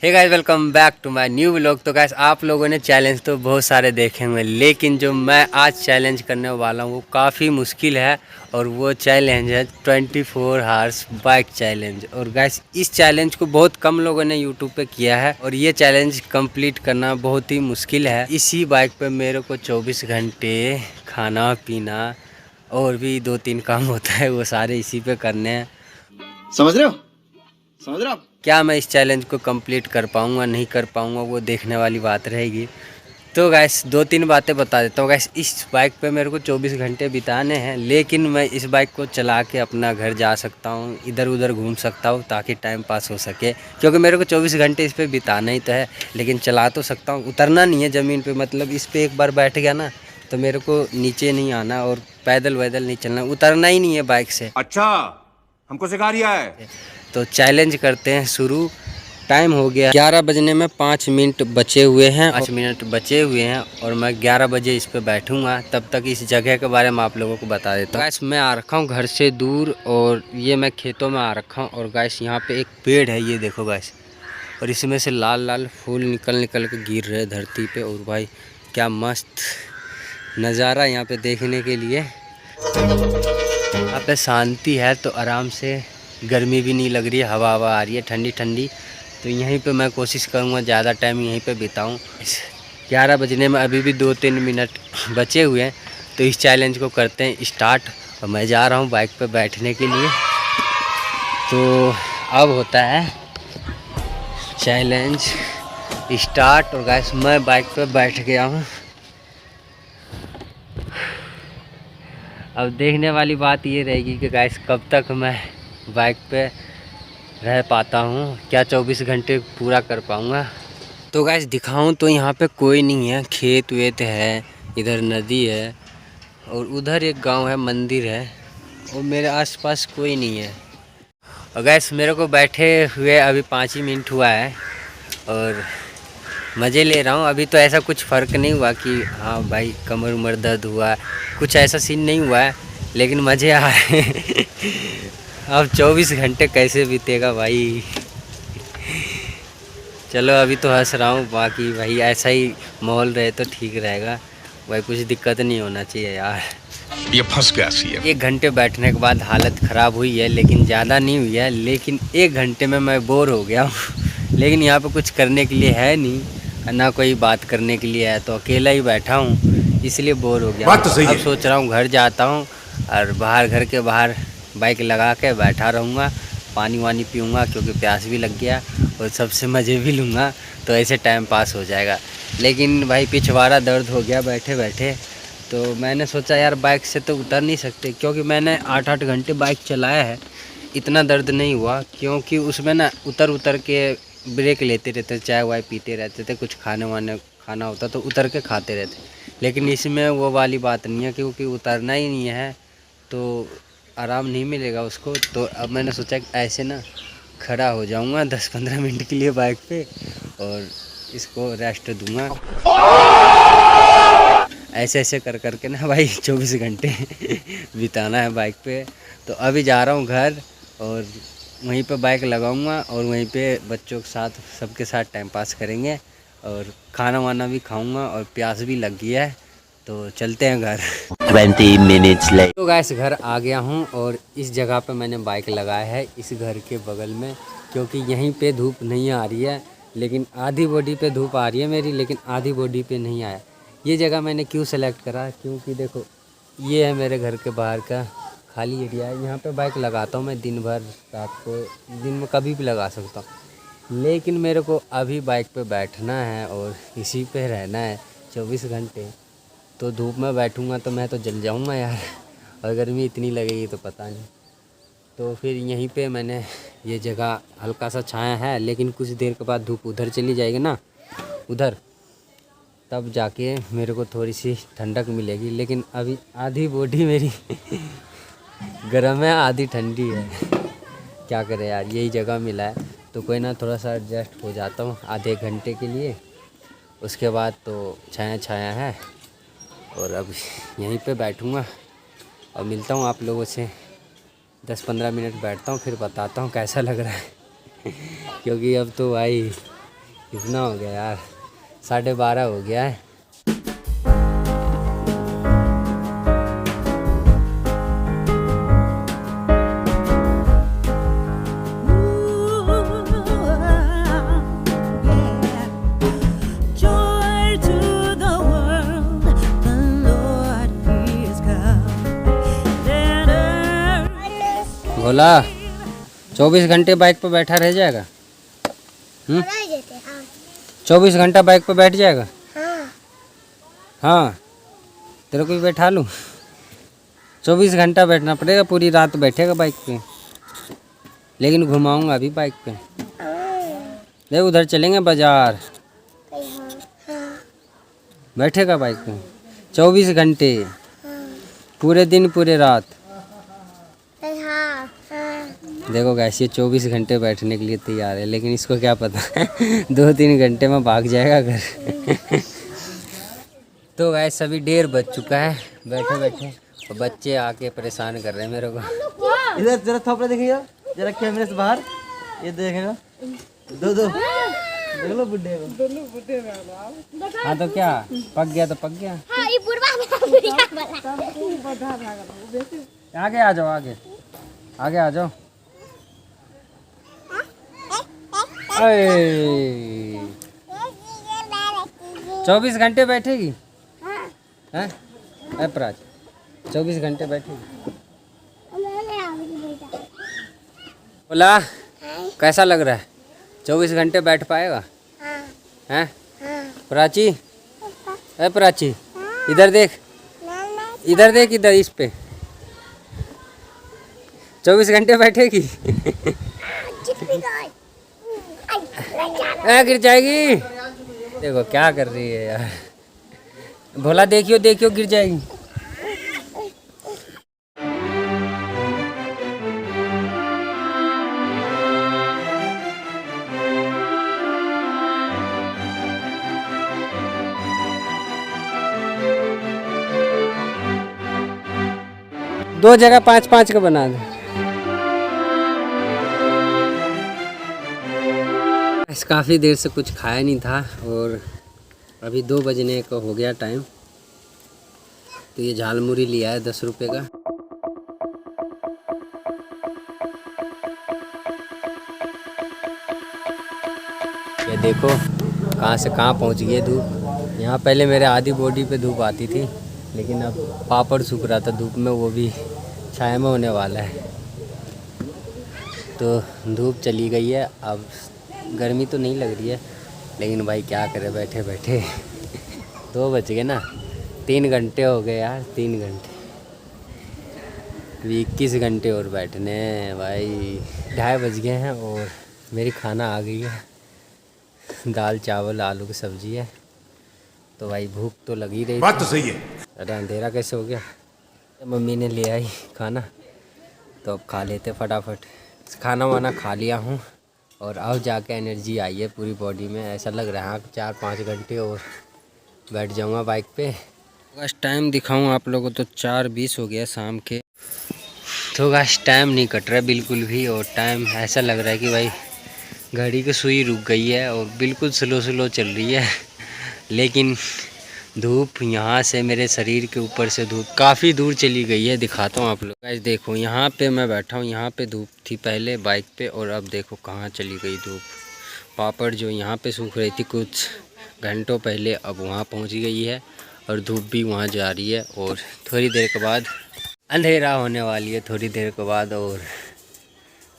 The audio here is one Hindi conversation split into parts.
Hey guys, welcome back to my new vlog. तो गाइस, आप लोगों ने चैलेंज तो बहुत सारे देखे होंगे, लेकिन जो मैं आज चैलेंज करने वाला हूँ वो काफ़ी मुश्किल है। और वो चैलेंज है 24 हावर्स बाइक चैलेंज। और गाइस, इस चैलेंज को बहुत कम लोगों ने यूट्यूब पे किया है और ये चैलेंज कंप्लीट करना बहुत ही मुश्किल है। इसी बाइक पे मेरे को 24 घंटे खाना पीना और भी 2-3 काम होता है, वो सारे इसी पे करने हैं। समझ रहे हो? समझ रहे हो? क्या मैं इस चैलेंज को कंप्लीट कर पाऊँगा नहीं कर पाऊँगा, वो देखने वाली बात रहेगी। तो गैस 2-3 बातें बता देता हूँ। गैस, इस बाइक पे मेरे को 24 घंटे बिताने हैं, लेकिन मैं इस बाइक को चला के अपना घर जा सकता हूँ, इधर उधर घूम सकता हूँ ताकि टाइम पास हो सके। क्योंकि मेरे को 24 घंटे इस पर बिताना ही तो है, लेकिन चला तो सकता हूँ। उतरना नहीं है ज़मीन पे, मतलब इस पर एक बार बैठ गया ना तो मेरे को नीचे नहीं आना और पैदल वैदल नहीं चलना, उतरना ही नहीं है बाइक से। अच्छा, हमको सिखा रिया है। तो चैलेंज करते हैं शुरू। टाइम हो गया 11 बजने में 5 मिनट बचे हुए हैं, 5 मिनट बचे हुए हैं और मैं 11 बजे इस पे बैठूंगा। तब तक इस जगह के बारे में आप लोगों को बता देता हूँ। गैस, मैं आ रखा हूँ घर से दूर और ये मैं खेतों में आ रखा हूँ। और गैस, यहाँ पे एक पेड़ है, ये देखो गैस, और इसमें से लाल लाल फूल निकल निकल के गिर रहे धरती पे। और भाई क्या मस्त नज़ारा यहाँ पे देखने के लिए। यहाँ पे शांति है तो आराम से, गर्मी भी नहीं लग रही है, हवा हवा आ रही है ठंडी ठंडी। तो यहीं पे मैं कोशिश करूँगा ज़्यादा टाइम यहीं पे बिताऊँ। 11 बजने में अभी भी 2-3 मिनट बचे हुए हैं, तो इस चैलेंज को करते हैं स्टार्ट। और मैं जा रहा हूँ बाइक पे बैठने के लिए। तो अब होता है चैलेंज स्टार्ट। और गाइस, मैं बाइक पे बैठ गया हूँ। अब देखने वाली बात ये रहेगी कि गाइस कब तक मैं बाइक पे रह पाता हूँ, क्या 24 घंटे पूरा कर पाऊँगा। तो गाइस दिखाऊं तो यहाँ पे कोई नहीं है, खेत वेत है, इधर नदी है और उधर एक गांव है, मंदिर है, और मेरे आसपास कोई नहीं है। और गाइस, मेरे को बैठे हुए अभी 5 ही मिनट हुआ है और मज़े ले रहा हूँ। अभी तो ऐसा कुछ फ़र्क नहीं हुआ कि हाँ भाई कमर उमर दर्द हुआ, कुछ ऐसा सीन नहीं हुआ है, लेकिन मज़े आ रहे हैं। अब 24 घंटे कैसे बीतेगा भाई। चलो अभी तो हंस रहा हूँ, बाकी भाई ऐसा ही माहौल रहे तो ठीक रहेगा भाई, कुछ दिक्कत नहीं होना चाहिए यार। ये फंस गया सी है। 1 घंटे बैठने के बाद हालत ख़राब हुई है, लेकिन ज़्यादा नहीं हुई है। लेकिन 1 घंटे में मैं बोर हो गया हूँ। लेकिन यहाँ पे कुछ करने के लिए है नहीं, ना कोई बात करने के लिए है, तो अकेला ही बैठा हूँ, इसलिए बोर हो गया। बात तो सही है। अब सोच रहा हूँ घर जाता हूँ और बाहर, घर के बाहर बाइक लगा के बैठा रहूँगा, पानी वानी पीऊँगा क्योंकि प्यास भी लग गया, और सबसे मज़े भी लूँगा, तो ऐसे टाइम पास हो जाएगा। लेकिन भाई पिछवाड़ा दर्द हो गया बैठे बैठे, तो मैंने सोचा यार बाइक से तो उतर नहीं सकते, क्योंकि मैंने 8-8 घंटे बाइक चलाया है, इतना दर्द नहीं हुआ। क्योंकि उसमें ना उतर उतर के ब्रेक लेते रहते, चाय वाय पीते रहते थे, कुछ खाने वाने खाना होता तो उतर के खाते रहते। लेकिन इसमें वो वाली बात नहीं है, क्योंकि उतरना ही नहीं है तो आराम नहीं मिलेगा उसको। तो अब मैंने सोचा कि ऐसे ना खड़ा हो जाऊंगा 10-15 मिनट के लिए बाइक पे और इसको रेस्ट दूंगा। ऐसे ऐसे कर करके ना भाई 24 घंटे बिताना है बाइक पे। तो अभी जा रहा हूँ घर और वहीं पे बाइक लगाऊंगा और वहीं पे बच्चों के साथ, सबके साथ टाइम पास करेंगे और खाना वाना भी खाऊंगा, और प्यास भी लग गई है, तो चलते हैं घर। 20 minutes later. तो गैस, घर आ गया हूँ और इस जगह पे मैंने बाइक लगाया है, इस घर के बगल में, क्योंकि यहीं पे धूप नहीं आ रही है, लेकिन आधी बॉडी पे धूप आ रही है मेरी, लेकिन आधी बॉडी पे नहीं आया। ये जगह मैंने क्यों सेलेक्ट करा, क्योंकि देखो ये है मेरे घर के बाहर का खाली एरिया है, यहाँ पे बाइक लगाता हूँ मैं दिन भर, रात को, दिन में कभी भी लगा सकता हूँ। लेकिन मेरे को अभी बाइक पे बैठना है और इसी पे रहना है 24 घंटे। तो धूप में बैठूंगा तो मैं तो जल जाऊंगा यार, और गर्मी इतनी लगेगी तो पता नहीं। तो फिर यहीं पे मैंने ये जगह, हल्का सा छाया है, लेकिन कुछ देर के बाद धूप उधर चली जाएगी ना, उधर, तब जाके मेरे को थोड़ी सी ठंडक मिलेगी। लेकिन अभी आधी बॉडी मेरी गर्म है, आधी ठंडी है, क्या करें यार, यही जगह मिला है तो कोई ना, थोड़ा सा एडजस्ट हो जाता हूँ आधे घंटे के लिए। उसके बाद तो छाया छाया है और अब यहीं पे बैठूँगा और मिलता हूँ आप लोगों से। 10-15 मिनट बैठता हूँ, फिर बताता हूँ कैसा लग रहा है। क्योंकि अब तो भाई कितना हो गया यार, 12:30 हो गया है। भोला 24 घंटे बाइक पे बैठा रह जाएगा? 24 घंटा बाइक पे बैठ जाएगा? हाँ, तेरे को भी बैठा लूँ? 24 घंटा बैठना पड़ेगा, पूरी रात बैठेगा बाइक पे, लेकिन घुमाऊंगा अभी बाइक पे। देख उधर चलेंगे बाजार, बैठेगा बाइक पे 24 घंटे, पूरे दिन पूरे रात। देखो गाइस, ये 24 घंटे बैठने के लिए तैयार है, लेकिन इसको क्या पता 2-3 घंटे में भाग जाएगा घर। तो गाइस अभी 1:30 बज चुका है, बैठे बैठे और बच्चे आके परेशान कर रहे हैं मेरे को। इधर जरा थोपड़ा देखिएगा, जरा कैमरे से बाहर, ये देखेगा दो देख लो बुड्ढे को। हाँ तो क्या पक गया तो पक गया। आगे आ जाओ, आगे आगे आ जाओ। 24 घंटे बैठेगी? हैं प्राज, 24 घंटे बैठेगी? बोला कैसा लग रहा है? 24 घंटे बैठ पाएगा? हैं प्राची, है प्राची, इधर देख, इधर देख, इधर इस पे 24 घंटे बैठेगी? गिर जाएगी। देखो क्या कर रही है यार, भोला देखियो देखियो गिर जाएगी। दो जगह 5-5 का बना दे। काफ़ी देर से कुछ खाया नहीं था और अभी 2 बजने का हो गया टाइम, तो ये झालमुड़ी लिया है 10 रुपये का। ये देखो कहाँ से कहाँ पहुँच गई है धूप। यहाँ पहले मेरे आधी बॉडी पे धूप आती थी, लेकिन अब पापड़ सूख रहा था धूप में, वो भी छाया में होने वाला है। तो धूप चली गई है, अब गर्मी तो नहीं लग रही है, लेकिन भाई क्या करे बैठे बैठे 2 बज गए ना, 3 घंटे हो गए यार, 3 घंटे, 21 घंटे और बैठने भाई। 2:30 बज गए हैं और मेरी खाना आ गई है, दाल चावल आलू की सब्ज़ी है। तो भाई भूख तो लगी रही, बात तो सही है। अरे अंधेरा कैसे हो गया। मम्मी ने ले आई खाना, तो अब खा लेते फटाफट। खाना वाना खा लिया हूँ और अब जाके एनर्जी आई है पूरी बॉडी में। ऐसा लग रहा है 4-5 घंटे और बैठ जाऊँगा बाइक पे। बस टाइम दिखाऊँ आप लोगों को तो 4:20 हो गया शाम के। तो बस टाइम नहीं कट रहा है बिल्कुल भी, और टाइम ऐसा लग रहा है कि भाई घड़ी की सुई रुक गई है और बिल्कुल स्लो स्लो चल रही है। लेकिन धूप यहाँ से मेरे शरीर के ऊपर से धूप काफ़ी दूर चली गई है। दिखाता हूँ आप लोग, गाइस देखो यहाँ पे मैं बैठा हूँ, यहाँ पे धूप थी पहले बाइक पे, और अब देखो कहाँ चली गई धूप। पापड़ जो यहाँ पे सूख रही थी कुछ घंटों पहले, अब वहाँ पहुँच गई है और धूप भी वहाँ जा रही है। और थोड़ी देर के बाद अंधेरा होने वाली है, थोड़ी देर के बाद। और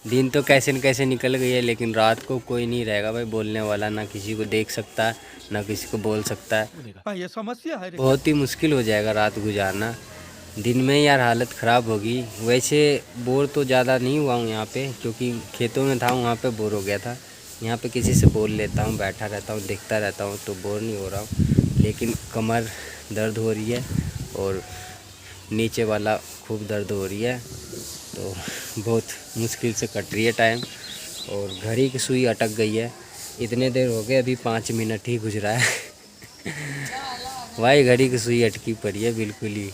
दिन तो कैसे न कैसे निकल गई है, लेकिन रात को कोई नहीं रहेगा भाई बोलने वाला, ना किसी को देख सकता है ना किसी को बोल सकता है। ये समस्या है, बहुत ही मुश्किल हो जाएगा रात गुजारना। दिन में यार हालत ख़राब होगी। वैसे बोर तो ज़्यादा नहीं हुआ हूँ यहाँ पे, क्योंकि खेतों में था, वहाँ पे बोर हो गया था। यहाँ पे किसी से बोल लेता हूँ, बैठा रहता हूँ, देखता रहता हूँ, तो बोर नहीं हो रहा हूँ। लेकिन कमर दर्द हो रही है और नीचे वाला खूब दर्द हो रही है, तो बहुत मुश्किल से कट रही है टाइम। और घड़ी की सुई अटक गई है, इतने देर हो गए, अभी 5 मिनट ही गुजरा है भाई घड़ी की सुई अटकी पड़ी है बिल्कुल ही।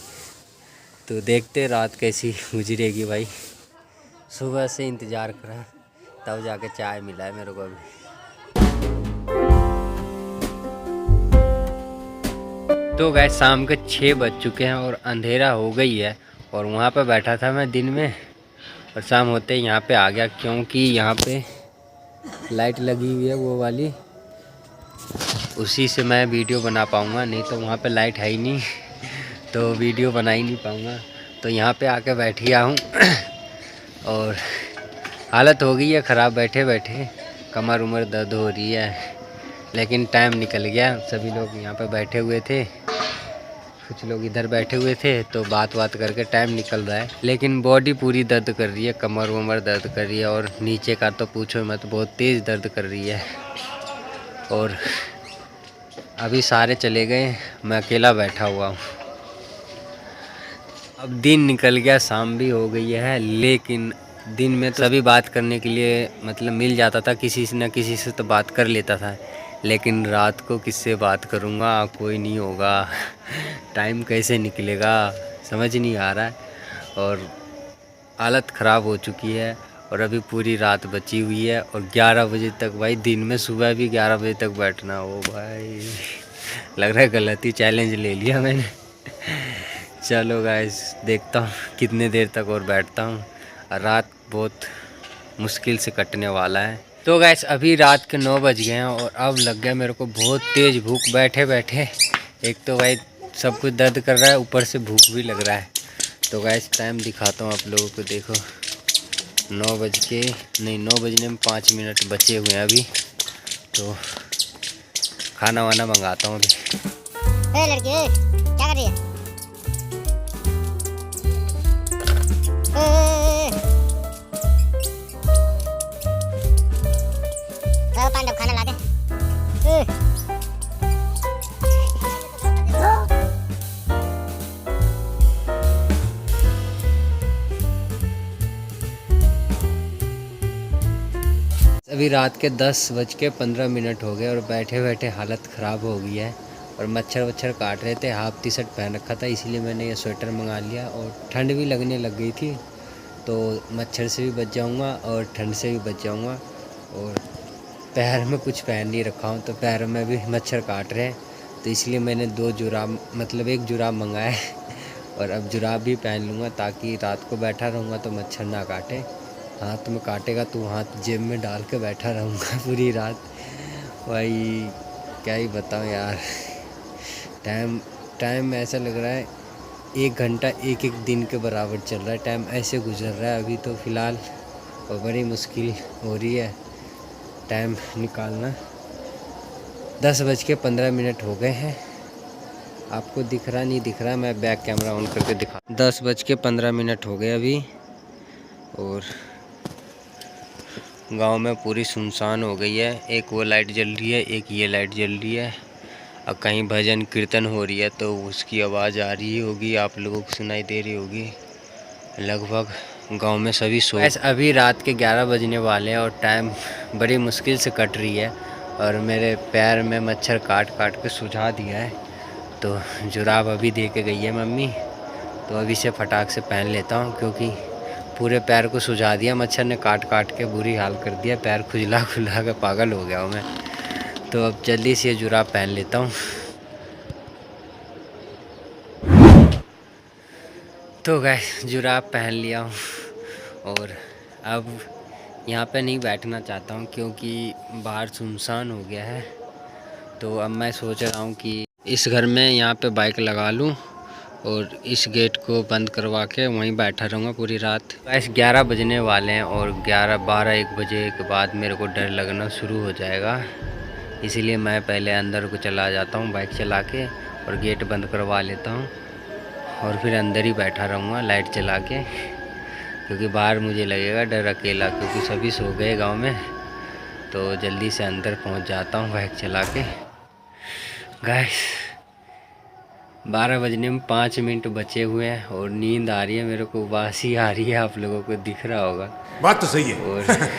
तो देखते रात कैसी गुजरेगी भाई। सुबह से इंतज़ार करा, तब जाके चाय मिला है मेरे को अभी। तो गैस शाम के 6 बज चुके हैं और अंधेरा हो गई है। और वहाँ पे बैठा था मैं दिन में और शाम होते ही यहाँ पे आ गया, क्योंकि यहाँ पे लाइट लगी हुई है वो वाली, उसी से मैं वीडियो बना पाऊँगा, नहीं तो वहाँ पे लाइट है ही नहीं तो वीडियो बना ही नहीं पाऊँगा। तो यहाँ पे आके बैठ गया हूँ और हालत हो गई है ख़राब, बैठे बैठे कमर उमर दर्द हो रही है। लेकिन टाइम निकल गया, सभी लोग यहाँ पे बैठे हुए थे, कुछ लोग इधर बैठे हुए थे, तो बात करके टाइम निकल रहा है। लेकिन बॉडी पूरी दर्द कर रही है, कमर वमर दर्द कर रही है और नीचे का तो पूछो मत, बहुत तेज़ दर्द कर रही है। और अभी सारे चले गए, मैं अकेला बैठा हुआ हूँ। अब दिन निकल गया, शाम भी हो गई है, लेकिन दिन में तो सभी बात करने के लिए मतलब मिल जाता था, किसी से न किसी से तो बात कर लेता था। लेकिन रात को किससे बात करूँगा, कोई नहीं होगा, टाइम कैसे निकलेगा समझ नहीं आ रहा है। और हालत ख़राब हो चुकी है और अभी पूरी रात बची हुई है और 11 बजे तक, भाई दिन में सुबह भी 11 बजे तक बैठना, ओ भाई लग रहा है गलत ही चैलेंज ले लिया मैंने। चलो गाइस, देखता हूँ कितने देर तक और बैठता हूँ। रात बहुत मुश्किल से कटने वाला है। तो गाइस अभी रात के 9 बज गए हैं और अब लग गया मेरे को बहुत तेज़ भूख, बैठे बैठे। एक तो भाई सब कुछ दर्द कर रहा है, ऊपर से भूख भी लग रहा है। तो गाइस टाइम दिखाता हूँ आप लोगों को, देखो 9 बजने में 5 मिनट बचे हुए हैं अभी। तो खाना वाना मंगाता हूँ अभी। लड़की क्या कर रही है? पांडव खाना ला दे। अभी रात के 10:15 हो गए और बैठे बैठे हालत ख़राब हो गई है और मच्छर काट रहे थे। हाफ टी शर्ट पहन रखा था, इसीलिए मैंने ये स्वेटर मंगा लिया और ठंड भी लगने लग गई थी, तो मच्छर से भी बच जाऊंगा और ठंड से भी बच जाऊंगा। और पैर में कुछ पहन नहीं रखा हूँ, तो पैर में भी मच्छर काट रहे हैं, तो इसलिए मैंने 2 जुराब मतलब 1 जुराब मंगाया है और अब जुराब भी पहन लूँगा, ताकि रात को बैठा रहूँगा तो मच्छर ना काटे। हाथ में काटेगा तो हाथ जेब में डाल के बैठा रहूँगा पूरी रात। भाई क्या ही बताऊँ यार, टाइम ऐसा लग रहा है 1 घंटा एक दिन के बराबर चल रहा है, टाइम ऐसे गुजर रहा है अभी तो फ़िलहाल। और बड़ी मुश्किल हो रही है टाइम निकालना। 10:15 हो गए हैं। आपको दिख रहा नहीं दिख रहा, मैं बैक कैमरा ऑन करके दिखा। 10:15 हो गए अभी और गांव में पूरी सुनसान हो गई है। एक वो लाइट जल रही है, एक ये लाइट जल रही है और कहीं भजन कीर्तन हो रही है तो उसकी आवाज़ आ रही होगी, आप लोगों को सुनाई दे रही होगी। लगभग गांव में सभी सो। अभी रात के 11 बजने वाले हैं और टाइम बड़ी मुश्किल से कट रही है और मेरे पैर में मच्छर काट के सुझा दिया है। तो जुराब अभी दे के गई है मम्मी, तो अभी से फटाक से पहन लेता हूँ, क्योंकि पूरे पैर को सुझा दिया मच्छर ने, काट के बुरी हाल कर दिया, पैर खुजला के पागल हो गया हूँ मैं। तो अब जल्दी से जुराब पहन लेता हूँ। तो गाइस जुराब पहन लिया हूँ और अब यहाँ पे नहीं बैठना चाहता हूँ, क्योंकि बाहर सुनसान हो गया है। तो अब मैं सोच रहा हूँ कि इस घर में यहाँ पे बाइक लगा लूँ और इस गेट को बंद करवा के वहीं बैठा रहूँगा पूरी रात। गाइस 11 बजने वाले हैं और 11-12-1 बजे के बाद मेरे को डर लगना शुरू हो जाएगा, इसीलिए मैं पहले अंदर को चला जाता हूँ बाइक चला के और गेट बंद करवा लेता हूँ और फिर अंदर ही बैठा रहूँगा लाइट चला के, क्योंकि बाहर मुझे लगेगा डर अकेला, क्योंकि सभी सो गए गांव में। तो जल्दी से अंदर पहुंच जाता हूं बाइक चला के। गाइस 12 बजने में 5 मिनट बचे हुए हैं और नींद आ रही है मेरे को, उबासी आ रही है, आप लोगों को दिख रहा होगा। बात तो सही है। और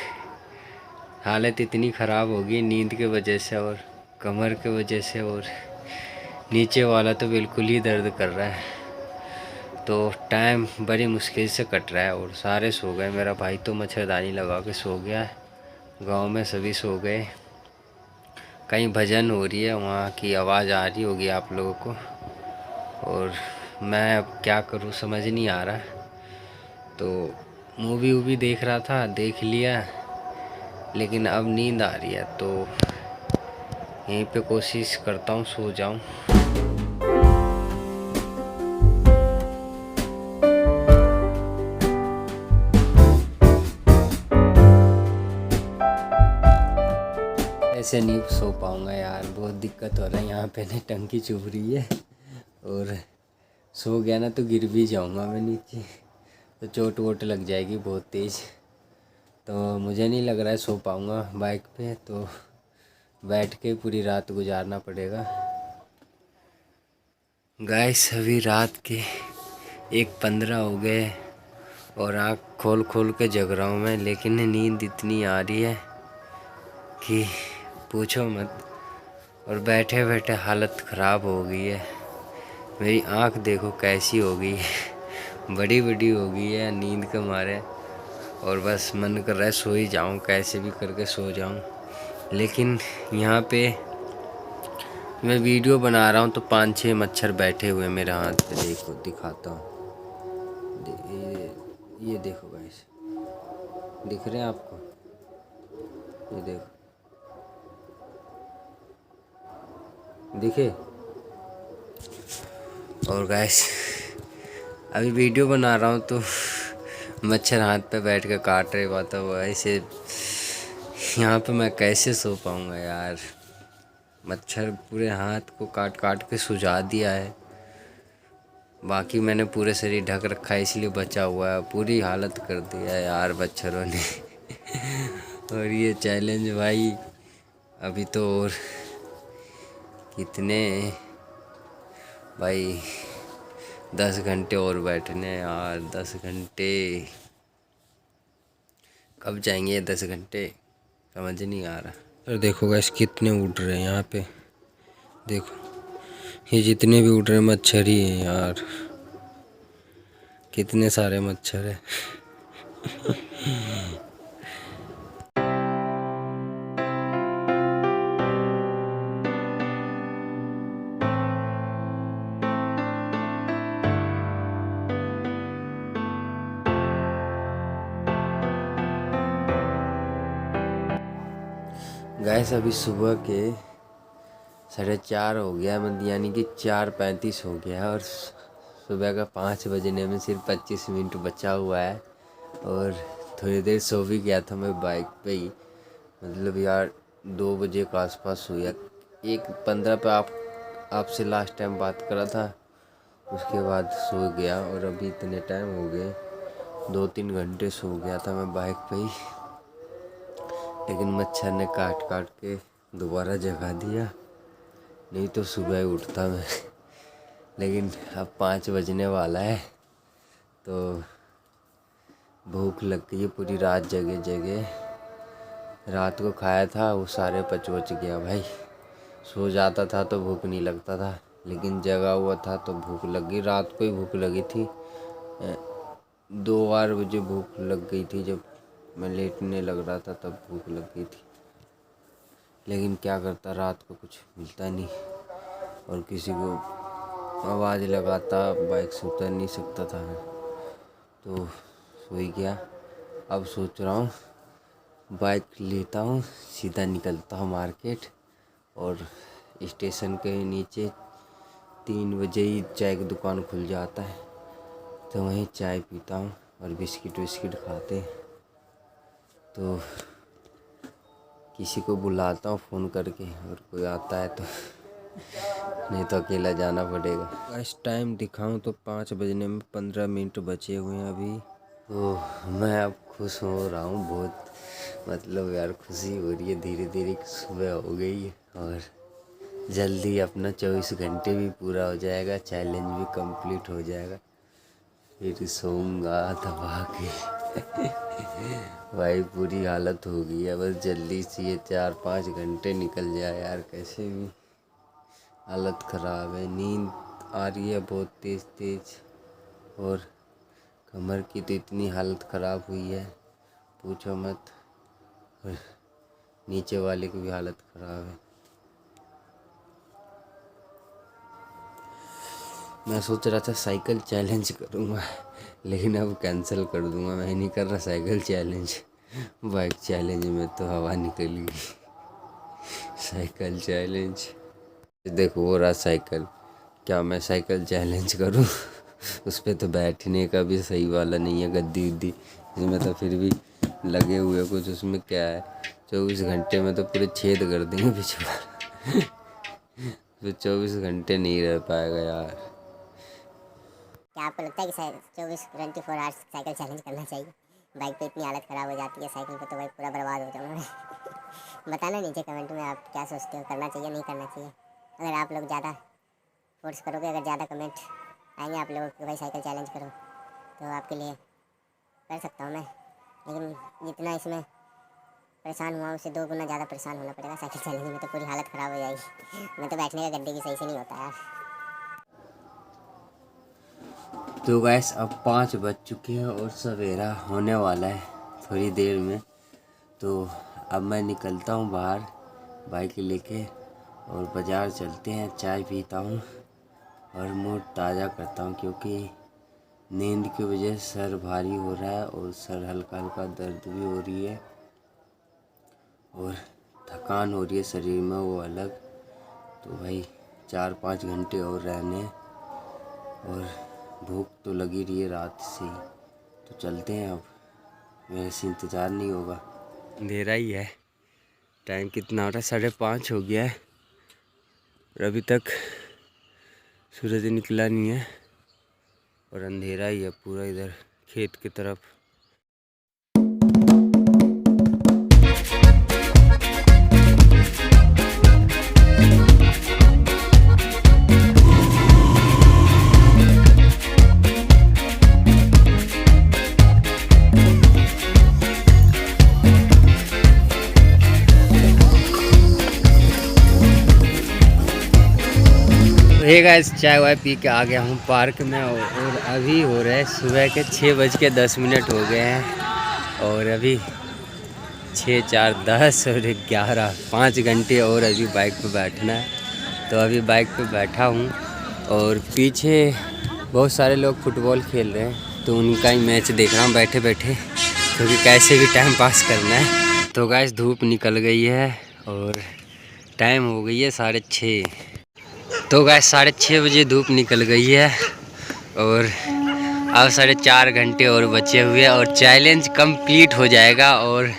हालत इतनी ख़राब होगी नींद के वजह से और कमर के वजह से, और नीचे वाला तो बिल्कुल ही दर्द कर रहा है। तो टाइम बड़ी मुश्किल से कट रहा है और सारे सो गए। मेरा भाई तो मच्छरदानी लगा के सो गया है, गांव में सभी सो गए। कहीं भजन हो रही है, वहाँ की आवाज़ आ रही होगी आप लोगों को। और मैं अब क्या करूं समझ नहीं आ रहा। तो मूवी वूवी देख रहा था, देख लिया, लेकिन अब नींद आ रही है तो यहीं पे कोशिश करता हूँ सो जाऊँ। ऐसे नहीं सो पाऊँगा यार, बहुत दिक्कत हो रहा है। यहाँ पे ना टंकी चुभ रही है और सो गया ना तो गिर भी जाऊँगा मैं नीचे, तो चोट वोट लग जाएगी बहुत तेज़। तो मुझे नहीं लग रहा है सो पाऊँगा बाइक पे, तो बैठ के पूरी रात गुजारना पड़ेगा। गाइस अभी रात के 1:15 हो गए और आँख खोल खोल के जग रहा हूँ मैं, लेकिन नींद इतनी आ रही है कि पूछो मत। और बैठे बैठे हालत ख़राब हो गई है। मेरी आँख देखो कैसी हो गई है, बड़ी बड़ी हो गई है नींद के मारे। और बस मन कर रहा है सो ही जाऊँ, कैसे भी करके सो जाऊँ। लेकिन यहाँ पे मैं वीडियो बना रहा हूँ तो 5-6 मच्छर बैठे हुए मेरे हाथ पे। देखो दिखाता हूँ, ये देखो गाइस, दिख रहे हैं आपको? ये देखो, दिखे? और गाइस अभी वीडियो बना रहा हूँ तो मच्छर हाथ पे बैठ के काट रहे बात। वो ऐसे यहाँ पे मैं कैसे सो पाऊँगा यार। मच्छर पूरे हाथ को काट काट के सुझा दिया है। बाकी मैंने पूरे शरीर ढक रखा है इसलिए बचा हुआ है। पूरी हालत कर दिया है यार मच्छरों ने। और ये चैलेंज भाई अभी तो और कितने भाई 10 घंटे और बैठने यार। 10 घंटे कब जाएंगे ये 10 घंटे, समझ नहीं आ रहा। और देखो गाइस कितने उड़ रहे हैं यहाँ पे, देखो ये जितने भी उड़ रहे हैं मच्छर ही हैं यार, कितने सारे मच्छर है। गैस अभी सुबह के 4:30 हो गया, मतलब यानी कि 4:35 हो गया। और सुबह का 5 बजने में सिर्फ 25 मिनट बचा हुआ है। और थोड़ी देर सो भी गया था मैं बाइक पे ही, मतलब यार 2 बजे के आसपास सोया। 1:15 पे आपसे लास्ट टाइम बात करा था, उसके बाद सो गया। और अभी इतने टाइम हो गए, 2-3 घंटे सो गया था मैं बाइक पे ही। लेकिन मच्छर ने काट काट के दोबारा जगा दिया, नहीं तो सुबह ही उठता मैं। लेकिन अब 5 बजने वाला है तो भूख लग गई है। पूरी रात जगे जगे रात को खाया था वो सारे पच गया भाई। सो जाता था तो भूख नहीं लगता था, लेकिन जगा हुआ था तो भूख लग गई। रात को ही भूख लगी थी, 2 बजे भूख लग गई थी। जब मैं लेटने लग रहा था तब भूख लग गई थी। लेकिन क्या करता, रात को कुछ मिलता नहीं और किसी को आवाज़ लगाता बाइक से उतर नहीं सकता था, तो सो ही गया। अब सोच रहा हूँ बाइक लेता हूँ, सीधा निकलता हूँ मार्केट, और स्टेशन के नीचे 3 बजे ही चाय की दुकान खुल जाता है, तो वहीं चाय पीता हूँ और बिस्किट विस्किट खाते। तो किसी को बुलाता हूँ फ़ोन करके, अगर कोई आता है तो, नहीं तो अकेला जाना पड़ेगा। इस टाइम दिखाऊं तो 5 बजने में 15 मिनट बचे हुए हैं अभी। तो मैं अब खुश हो रहा हूँ बहुत, मतलब यार खुशी हो रही है धीरे धीरे। सुबह हो गई है और जल्दी अपना 24 घंटे भी पूरा हो जाएगा, चैलेंज भी कंप्लीट हो जाएगा। फिर सोऊंगा दबा के। भाई पूरी हालत हो गई है, बस जल्दी से ये 4-5 घंटे निकल जाए यार। कैसे भी हालत ख़राब है, नींद आ रही है बहुत तेज़ तेज़, और कमर की तो इतनी हालत ख़राब हुई है पूछो मत। और नीचे वाले की भी हालत ख़राब है। मैं सोच रहा था साइकिल चैलेंज करूँगा, लेकिन अब कैंसिल कर दूँगा। मैं नहीं कर रहा साइकिल चैलेंज। बाइक चैलेंज में तो हवा निकल गई। साइकिल चैलेंज, देखो वो रहा साइकिल। क्या मैं साइकिल चैलेंज करूँ? उस पर तो बैठने का भी सही वाला नहीं है, गद्दी उद्दी इसमें तो फिर भी लगे हुए कुछ। उसमें क्या है, 24 घंटे में तो पूरे छेद कर देंगे पिछवाड़ा। तो 24 घंटे नहीं रह पाएगा यार। क्या आपको लगता है कि 24 आवर्स साइकिल चैलेंज करना चाहिए? बाइक पे इतनी हालत ख़राब हो जाती है, साइकिल पे तो भाई पूरा बर्बाद हो जाऊँगा मैं। बताना नीचे कमेंट में आप क्या सोचते हो, करना चाहिए नहीं करना चाहिए। अगर आप लोग ज़्यादा फोर्स करोगे, अगर ज़्यादा कमेंट आएंगे आप लोगों को भाई साइकिल चैलेंज करो, तो आपके लिए कर सकता हूँ मैं। लेकिन जितना इसमें परेशान हुआ उससे 2 गुना ज़्यादा परेशान होना पड़ेगा साइकिल चैलेंज में, तो पूरी हालत ख़राब हो जाएगी। मैं तो बैठने का गद्दे भी सही से नहीं होता यार। तो गैस अब 5 बज चुके हैं और सवेरा होने वाला है थोड़ी देर में। तो अब मैं निकलता हूँ बाहर बाइक लेके और बाज़ार चलते हैं, चाय पीता हूँ और मूड ताज़ा करता हूँ, क्योंकि नींद की वजह से सर भारी हो रहा है और सर हल्का हल्का दर्द भी हो रही है और थकान हो रही है शरीर में वो अलग। तो भाई 4-5 घंटे और रहने, और भूख तो लगी रही है रात से ही। तो चलते हैं अब, मेरे से इंतज़ार नहीं होगा। अंधेरा ही है, टाइम कितना हो रहा है, 5:30 हो गया है और अभी तक सूरज निकला नहीं है और अंधेरा ही है पूरा इधर खेत की तरफ। हे गाइस, चाय वाय पी के आ गया हूँ पार्क में और अभी हो रहे सुबह के 6:10 हो गए हैं और अभी 6, 4, 10 और 11, 5 घंटे और अभी बाइक पे बैठना है। तो अभी बाइक पे बैठा हूँ और पीछे बहुत सारे लोग फुटबॉल खेल रहे हैं, तो उनका ही मैच देख रहा हूँ बैठे बैठे, क्योंकि कैसे भी टाइम पास करना है। तो गाइस धूप निकल गई है और टाइम हो गई है 6:30। तो गाइस 6:30 बजे धूप निकल गई है और अब 4.5 घंटे और बचे हुए हैं और चैलेंज कंप्लीट हो जाएगा। और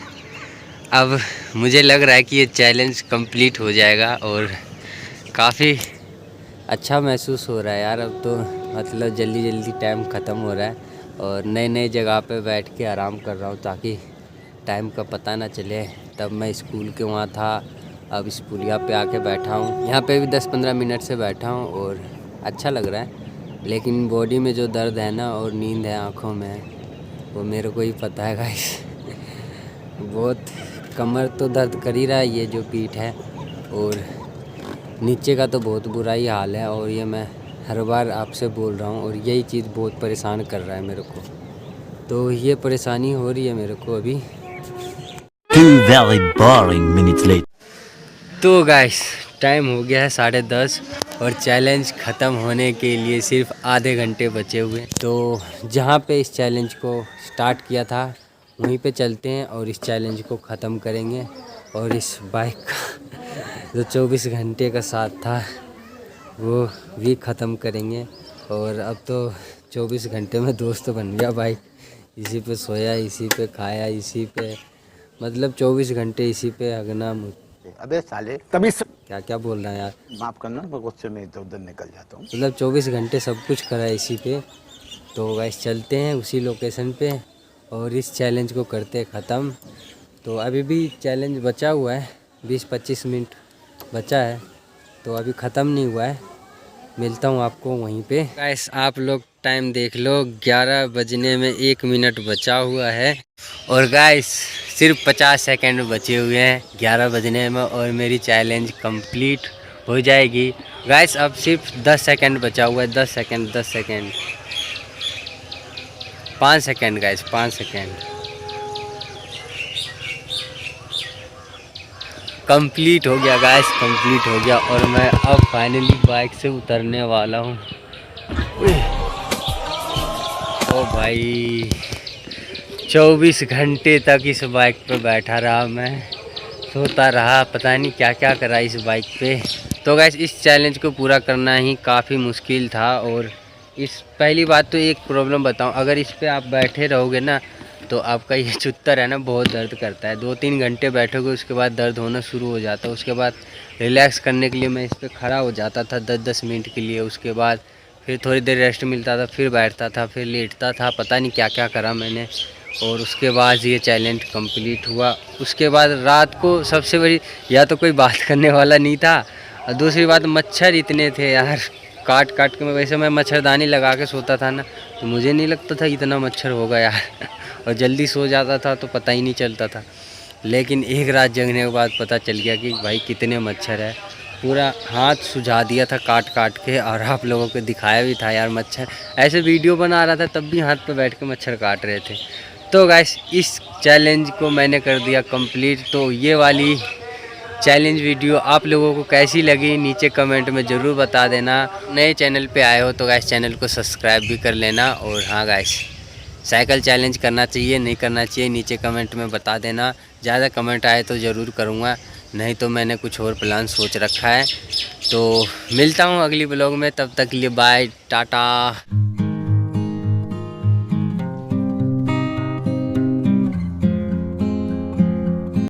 अब मुझे लग रहा है कि ये चैलेंज कंप्लीट हो जाएगा और काफ़ी अच्छा महसूस हो रहा है यार। अब तो मतलब जल्दी जल्दी टाइम ख़त्म हो रहा है और नए नए जगह पे बैठ के आराम कर रहा हूँ ताकि टाइम का पता ना चले। तब मैं स्कूल के वहाँ था, अब इस पुलिया पे आके बैठा हूँ। यहाँ पे भी 10-15 मिनट से बैठा हूँ और अच्छा लग रहा है, लेकिन बॉडी में जो दर्द है ना और नींद है आँखों में, वो मेरे को ही पता है गाइस। बहुत कमर तो दर्द कर ही रहा है, ये जो पीठ है, और नीचे का तो बहुत बुरा ही हाल है। और ये मैं हर बार आपसे बोल रहा हूँ और यही चीज़ बहुत परेशान कर रहा है मेरे को। तो ये परेशानी हो रही है मेरे को अभी। 2 very boring minutes later. तो गाइस टाइम हो गया है 10:30 और चैलेंज ख़त्म होने के लिए सिर्फ आधे घंटे बचे हुए। तो जहाँ पे इस चैलेंज को स्टार्ट किया था वहीं पे चलते हैं और इस चैलेंज को ख़त्म करेंगे। और इस बाइक का जो 24 घंटे का साथ था वो भी ख़त्म करेंगे। और अब तो 24 घंटे में दोस्त बन गया बाइक, इसी पे सोया, इसी पे खाया, इसी पे, मतलब 24 घंटे इसी पे हगना। अबे साले तभी क्या क्या बोल रहा है यार, माफ करना, मैं गुस्से में इधर उधर निकल जाता हूँ। मतलब 24 घंटे सब कुछ करा है इसी पे। तो गाइस चलते हैं उसी लोकेशन पे और इस चैलेंज को करते हैं ख़त्म। तो अभी भी चैलेंज बचा हुआ है, 20-25 मिनट बचा है, तो अभी ख़त्म नहीं हुआ है। मिलता हूँ आपको वहीं पे। गाइस आप लोग टाइम देख लो, 11 बजने में 1 मिनट बचा हुआ है और गाइस सिर्फ 50 सेकंड बचे हुए हैं 11 बजने में और मेरी चैलेंज कंप्लीट हो जाएगी। गाइस अब सिर्फ 10 सेकंड बचा हुआ है, 10 second, 10 second, 5 second guys, 5 second. Complete हो गया गाइस, कंप्लीट हो गया और मैं अब फाइनली बाइक से उतरने वाला हूँ ओ भाई 24 घंटे तक इस बाइक पे बैठा रहा मैं, सोता रहा, पता नहीं क्या क्या करा इस बाइक पे। तो गाइस इस चैलेंज को पूरा करना ही काफ़ी मुश्किल था। और इस पहली बात तो एक प्रॉब्लम बताऊं, अगर इस पे आप बैठे रहोगे ना तो आपका ये चुत्तर है ना बहुत दर्द करता है। 2-3 घंटे बैठोगे उसके बाद दर्द होना शुरू हो जाता है। उसके बाद रिलैक्स करने के लिए मैं इस पर खड़ा हो जाता था 10-10 मिनट के लिए, उसके बाद फिर थोड़ी देर रेस्ट मिलता था, फिर बैठता था, फिर लेटता था, पता नहीं क्या क्या करा मैंने। और उसके बाद ये चैलेंज कंप्लीट हुआ। उसके बाद रात को सबसे बड़ी या तो कोई बात करने वाला नहीं था, और दूसरी बात मच्छर इतने थे यार, काट काट के। मैं वैसे मैं मच्छरदानी लगा के सोता था ना, तो मुझे नहीं लगता था इतना मच्छर होगा यार और जल्दी सो जाता था तो पता ही नहीं चलता था। लेकिन एक रात जगने के बाद पता चल गया कि भाई कितने मच्छर है। पूरा हाथ सुझा दिया था काट काट के, और आप लोगों को दिखाया भी था यार मच्छर। ऐसे वीडियो बना रहा था तब भी हाथ पे बैठ के मच्छर काट रहे थे। तो गाइस इस चैलेंज को मैंने कर दिया कंप्लीट। तो ये वाली चैलेंज वीडियो आप लोगों को कैसी लगी नीचे कमेंट में ज़रूर बता देना। नए चैनल पे आए हो तो गाइस चैनल को सब्सक्राइब भी कर लेना। और हाँ गाइस, साइकिल चैलेंज करना चाहिए नहीं करना चाहिए नीचे कमेंट में बता देना। ज़्यादा कमेंट आए तो ज़रूर करूँगा, नहीं तो मैंने कुछ और प्लान सोच रखा है। तो मिलता हूँ अगली ब्लॉग में, तब तक के लिए बाय टाटा।